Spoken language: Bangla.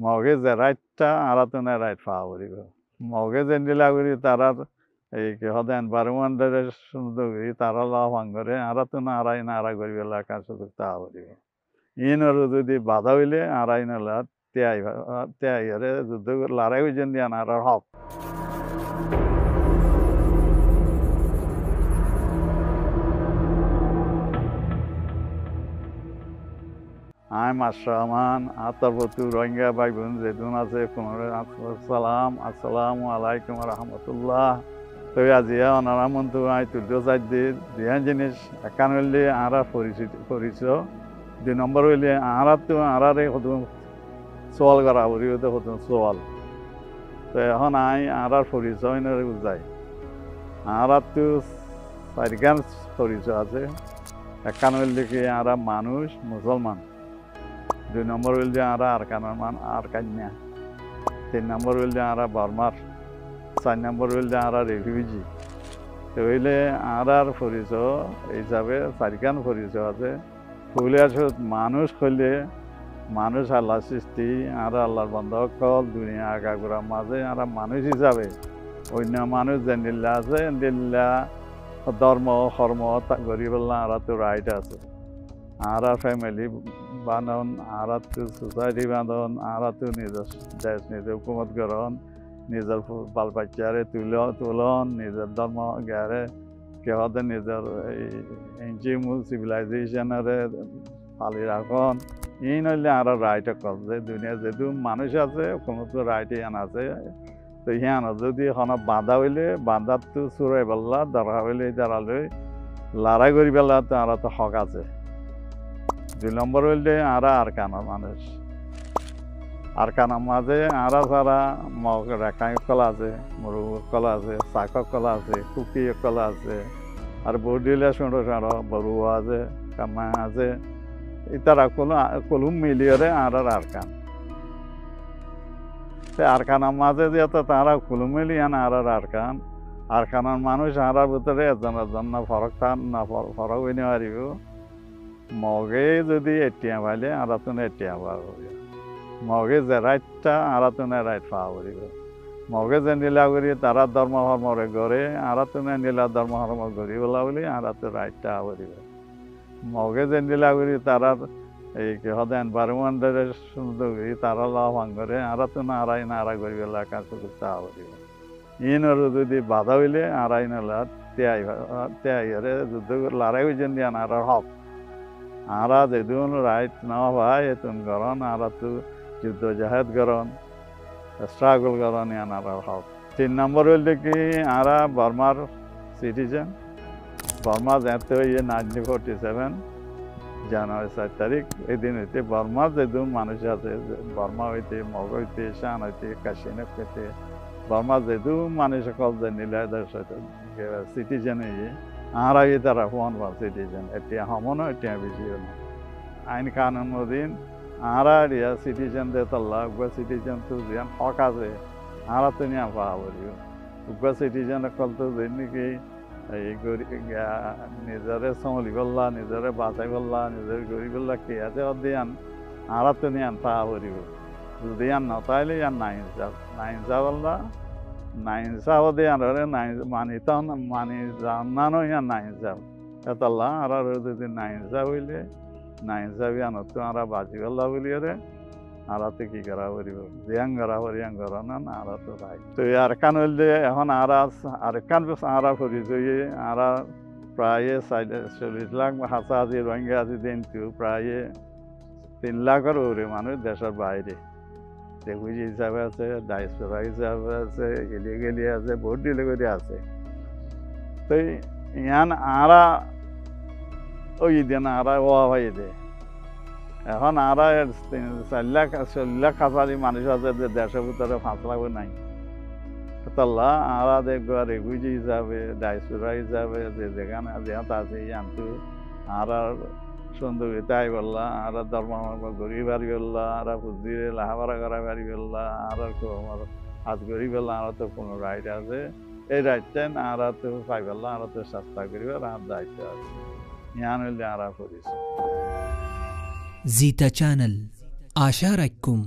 মগে যে রাইটটা আরাতনে রাইট পাওয়া করিব মগে যে নীলাগুড়ি তারার এই কি হদে এনভায়রনমেন্টের সুন্দরী তারা লাভ আঙ্গরে আরাতনে আড়াই না আড়াই করিব কাজ সুযোগ তা করিব ইনর যদি বাধা হইলে আড়াই নলা ত্যাইরে যুদ্ধ লড়াই হইছেন দিয়ে আর হক I'm Ashraman, Atabatu, Rohingya, Bhai Bun, Zedun আছে আসসালামু আলাইকুম রহমতুল্লাহ তো আজিয়া অনারামন্তু আই তুলতে চাইদি দিয়ান জিনিস একান হইলে আরা পরিচয় 2 নম্বর হইলে আরাতো আরারে হতো সোয়াল করা হইতে হতো সোয়াল তো এখন আই আরার পরিচয় নরে বুঝাই আরাতো চারিগান পরিচয় আছে একান হইলে কি আরা মানুষ মুসলমান 2 নম্বর হইল যে আরা আরকানার মান আরকান্যা 3 নম্বর হইল যে আরা বর্মার 4 নম্বর হইল যে আরা রেফিউজি তো হইলে আরার পরিচয় হিসাবে চারিখান পরিচয় আছে হইলে আসলে মানুষ হইলে মানুষ আল্লাহ সৃষ্টি আর আল্লাহর বন্ধ কল দুনিয়া আগাগোড়ার মাঝে আরা মানুষ হিসাবে অন্য মানুষ যে নিল্লা আছে নিল্লা ধর্ম কর্ম গরিবল্লা আরা তো রাইট আছে আরা ফ্যামিলি বানন আরা তো সোসাইটি বানন আরা তো নিজের দেশ নিজের হুকুমত গ্রহণ নিজের বাল বাচ্চারে তুলন নিজের ধর্ম গারে কেহতে নিজের এনজিও সিভিলাইজেশনরে পালি রাখন ই নইলে আরো রাইট কল যে দুনিয়া যেহেতু মানুষ আছে কোনো তো রাইট ইয়ান আছে তো ইয়ান যদি এখন বাঁধা হইলে বাঁধার তো চুরাই পেলা দরকার হইলে দাঁড়ালে লড়াই করি পেলা তো আর তো হক আছে 2 নম্বর হইলে আরা আরকানা মানুষ আরকানার মাঝে আরা ছাড়া মগ রেখাই কলা আছে মুরু কলা আছে চাকক কলা আছে কুকি কলা আছে আর বডিলে ছোটো ছোটো বড়ুয়া আছে কামা আছে ইতারা কলুম মিলিয়ে আরার আরকান সে আরকানার মাঝে যেহেতু তারা কলুম মিলিয়ান আরার আরকান আরকানার মানুষ আরার ভিতরে এজন না ফরক হইনে পারিব মগে যদি এটিয়া পাইলে আরাতনে এটিয়া পাওয়া মগে যে রাইটটা আরাতনে রাইট পাওয়া করিব মগে যে নীলা করি তারা ধর্ম ধর্মরে গড়ে আরাতনে নীলা ধর্ম ধর্ম গড়ি বলা বলি আরাতে রাইটটা করিব মগে যে নীলা করি তারার এই কি হদে এনভায়রনমেন্টের সুন্দরী তারা লাভ আঙ্গরে আরাতনে আড়াই না আড়াই করি বলা কাজ সুযোগ তা করিব ইনর যদি বাধা হইলে আড়াই নলা ত্যাইরে যুদ্ধ লড়াই হইছেন দিয়ে আর হক আরা যেদিন রাইট না ভাই এতুন গরন আরা তো যুদ্ধ জাহেদ গরন স্ট্রাগল গরন ইয়ান আর হক 3 নম্বর হইলে কি আরা বর্মার সিটিজেন বর্মা যেতে হইয়ে 1947 জানুয়ারি 4 তারিখ এই দিন হইতে বর্মার যেদিন মানুষ আছে বর্মা হইতে মগ হইতে শান হইতে কাশিনে হইতে বর্মার যেদিন মানুষ সকল যে নীলাদের সাথে সিটিজেন হইয়ে আরা তারা ফোন বা সিটিজেন এতিয়া সমনো এতিয়া বেশিও না আইন কানুন অধীন আরা রিয়া সিটিজেন দে তাল্লা উগা সিটিজেন তো জিয়ান হক আছে আরা তো নিয়া পাওয়া বলিব উগা সিটিজেন কল তো যেন কি এই নিজরে চলি বললা নিজরে বাঁচাই বললা নিজের গড়ি বললা কি আছে অধিয়ান আরা তো নিয়ান পাওয়া বলিব যদি ইয়ান নতাইলে ইয়ান নাই যা বললা নাইনসাও দে আনরে মানি জানানো ইয়া নাইনসাও এতলা আর যদি নাইনসা হইলে নাইনসা বিয়ানত আরা বাজি গল্লা বলিয়ে আরাতে কি করা করিব জিয়াং করা করিয়াং করা না আরা তো রাই তো আর কান হইলে এখন আর কান আরা পরিচয় আরা প্রায় 40 লাখ হাসাহাজি রোহিঙ্গা আছে দিনটো প্রায় 3 লাখের উপরে মানুষ দেশের বাইরে রেফিউজি হিসাবে আছে ডায়াসপোরা হিসাবে আছে ইলিগেলি আছে বহুত ডিলিগেলি আছে তো ইয়ান আরা ওই দেন আরা ও ভাই দে এখন আরা 4 লাখ হাজারি মানুষ আছে যে দেশের ভিতরে 5 লাখ নাই তাল্লা আরা দেখবো রেফিউজি হিসাবে ডায়াসপোরা হিসাবে যে যেখানে যেহেতু আছে ইয়ানতো আরা সুন্দরীতাই বললা আর ধর্ম গড়ি বাড়ি বললা আর বুদ্ধিরে লাহাবারা করা বাড়ি বললা আর আমার হাত গড়ি বললা আর তো কোনো রাইট আছে এই রাইটটা আর তো পাই বললা আর তো চেষ্টা করিবার আর দায়িত্ব আছে ইয়ান হইলে আর করিস জিতা চ্যানেল আশা রাখুম